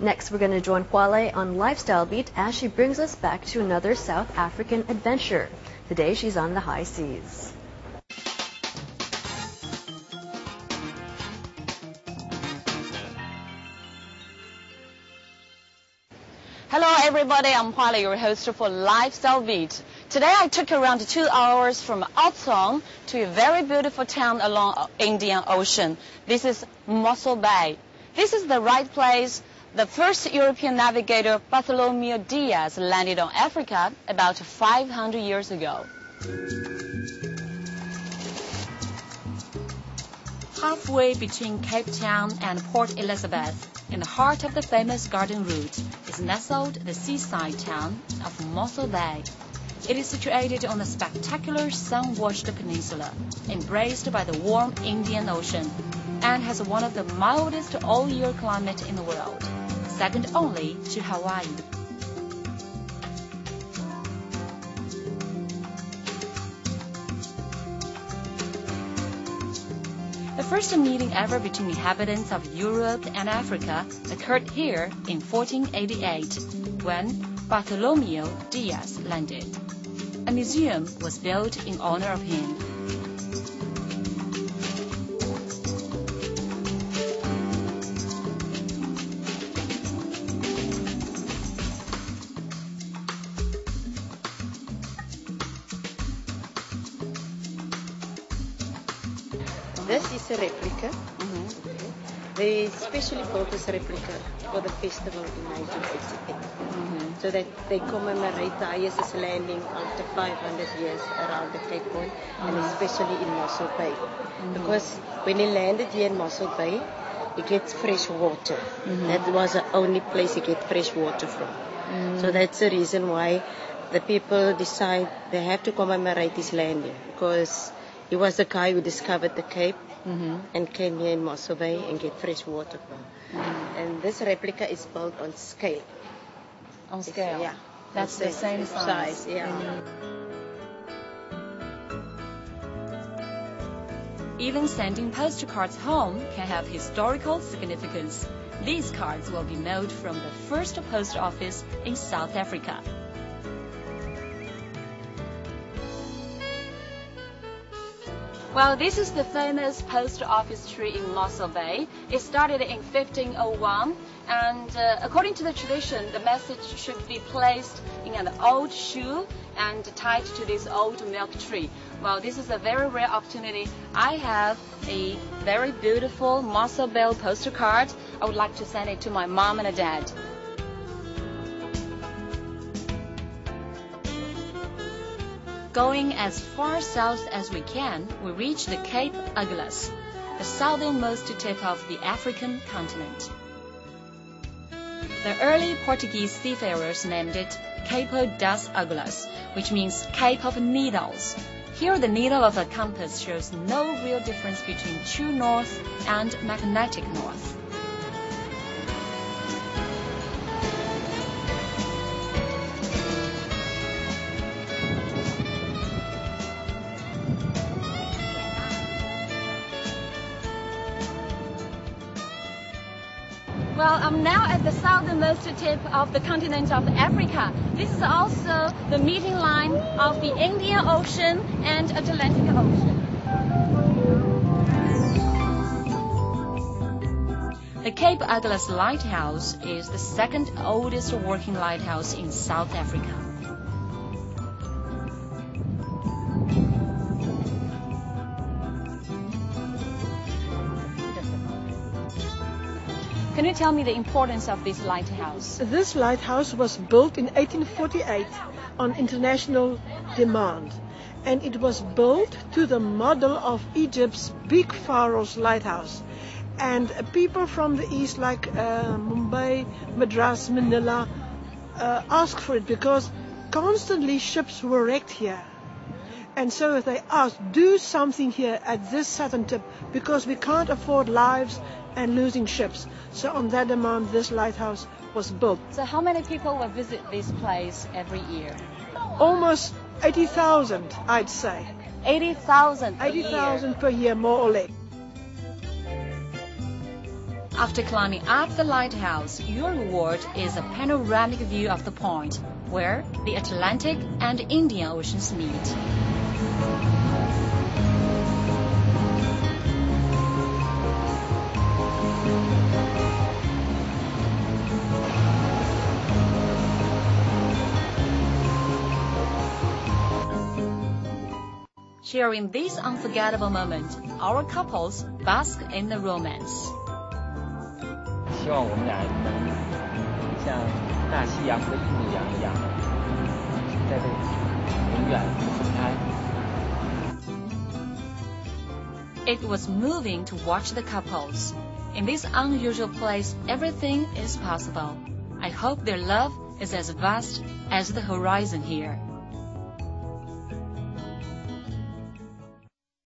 Next, we're going to join Kwale on Lifestyle Beat as she brings us back to another South African adventure. Today, she's on the high seas. Hello everybody, I'm Kwale, your host for Lifestyle Beat. Today I took around 2 hours from Oudtshoorn to a very beautiful town along Indian Ocean. This is Mossel Bay. This is the right place. The first European navigator, Bartholomew Diaz, landed on Africa about 500 years ago. Halfway between Cape Town and Port Elizabeth, in the heart of the famous Garden Route, is nestled the seaside town of Mossel Bay. It is situated on the spectacular sun-washed peninsula, embraced by the warm Indian Ocean, and has one of the mildest all-year climate in the world, second only to Hawaii. The first meeting ever between inhabitants of Europe and Africa occurred here in 1488, when Bartholomew Diaz landed. A museum was built in honor of him. This is a replica. They specially built this replica for the festival in 1968. So that they commemorate the highest landing after 500 years around the Cape Point, and especially in Mossel Bay. Because when he landed here in Mossel Bay, he gets fresh water. That was the only place he get fresh water from. So that's the reason why the people decide they have to commemorate his landing, because he was the guy who discovered the Cape and came here in Mossel Bay and get fresh water from. And this replica is built on scale. On scale? Yeah. That's the same size? Yeah. Even sending postcards home can have historical significance. These cards will be mailed from the first post office in South Africa. Well, this is the famous post office tree in Mossel Bay. It started in 1501, and according to the tradition, the message should be placed in an old shoe and tied to this old milk tree. Well, this is a very rare opportunity. I have a very beautiful Mossel Bay postcard. I would like to send it to my mom and dad. Going as far south as we can, we reach the Cape Agulhas, the southernmost tip of the African continent. The early Portuguese seafarers named it Capo das Agulhas, which means Cape of Needles. Here the needle of a compass shows no real difference between true north and magnetic north. Well, I'm now at the southernmost tip of the continent of Africa. This is also the meeting line of the Indian Ocean and Atlantic Ocean. The Cape Agulhas Lighthouse is the second oldest working lighthouse in South Africa. Can you tell me the importance of this lighthouse? This lighthouse was built in 1848 on international demand, and it was built to the model of Egypt's Big Pharaoh's lighthouse. And people from the east, like Mumbai, Madras, Manila, asked for it because constantly ships were wrecked here. And so they asked, do something here at this southern tip, because we can't afford lives and losing ships. So on that demand, this lighthouse was built. So how many people will visit this place every year? Almost 80,000, I'd say. 80,000 per year. 80,000 per year, more or less. After climbing up the lighthouse, your reward is a panoramic view of the point, where the Atlantic and Indian Oceans meet. Sharing this unforgettable moment, our couples bask in the romance. 希望我们俩能像大西洋和印度洋一样，在这里永远不分开。It was moving to watch the couples. In this unusual place, everything is possible. I hope their love is as vast as the horizon here.